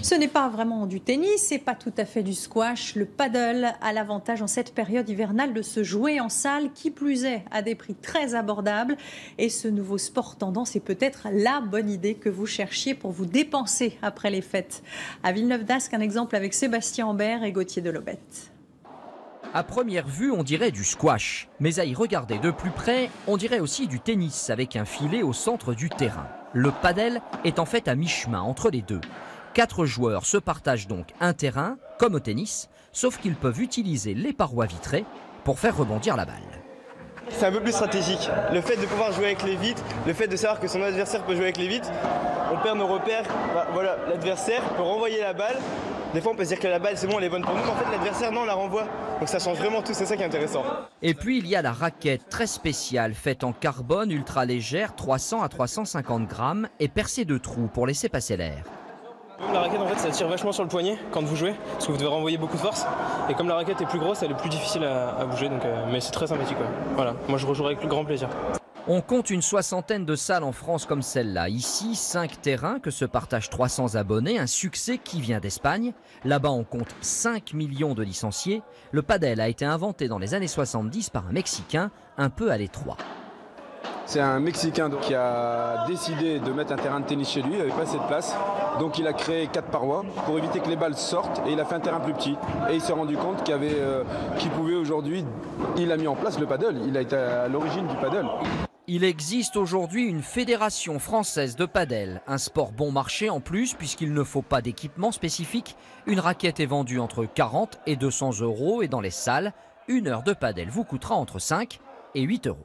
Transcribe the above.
Ce n'est pas vraiment du tennis, c'est pas tout à fait du squash. Le paddle a l'avantage en cette période hivernale de se jouer en salle, qui plus est à des prix très abordables. Et ce nouveau sport tendance est peut-être la bonne idée que vous cherchiez pour vous dépenser après les fêtes. À Villeneuve-d'Ascq, un exemple avec Sébastien Ambert et Gauthier Delobette. À première vue, on dirait du squash. Mais à y regarder de plus près, on dirait aussi du tennis avec un filet au centre du terrain. Le paddle est en fait à mi-chemin entre les deux. 4 joueurs se partagent donc un terrain, comme au tennis, sauf qu'ils peuvent utiliser les parois vitrées pour faire rebondir la balle. C'est un peu plus stratégique. Le fait de pouvoir jouer avec les vitres, le fait de savoir que son adversaire peut jouer avec les vitres, on perd nos repères. Voilà, l'adversaire peut renvoyer la balle. Des fois on peut se dire que la balle c'est bon, elle est bonne pour nous, mais en fait l'adversaire non, on la renvoie. Donc ça change vraiment tout, c'est ça qui est intéressant. Et puis il y a la raquette très spéciale, faite en carbone ultra légère, 300 à 350 grammes et percée de trous pour laisser passer l'air. La raquette en fait ça tire vachement sur le poignet quand vous jouez, parce que vous devez renvoyer beaucoup de force. Et comme la raquette est plus grosse, elle est plus difficile à bouger, donc, mais c'est très sympathique. Ouais. Voilà, moi je rejouerai avec grand plaisir. On compte une 60aine de salles en France comme celle-là. Ici, 5 terrains que se partagent 300 abonnés, un succès qui vient d'Espagne. Là-bas, on compte 5 millions de licenciés. Le padel a été inventé dans les années 70 par un Mexicain, un peu à l'étroit. C'est un Mexicain qui a décidé de mettre un terrain de tennis chez lui, il n'avait pas assez de place. Donc il a créé 4 parois pour éviter que les balles sortent et il a fait un terrain plus petit. Et il s'est rendu compte qu'il pouvait aujourd'hui, il a mis en place le paddle, il a été à l'origine du paddle. Il existe aujourd'hui une fédération française de padel, un sport bon marché en plus puisqu'il ne faut pas d'équipement spécifique. Une raquette est vendue entre 40 et 200 € et dans les salles, 1 heure de padel vous coûtera entre 5 et 8 €.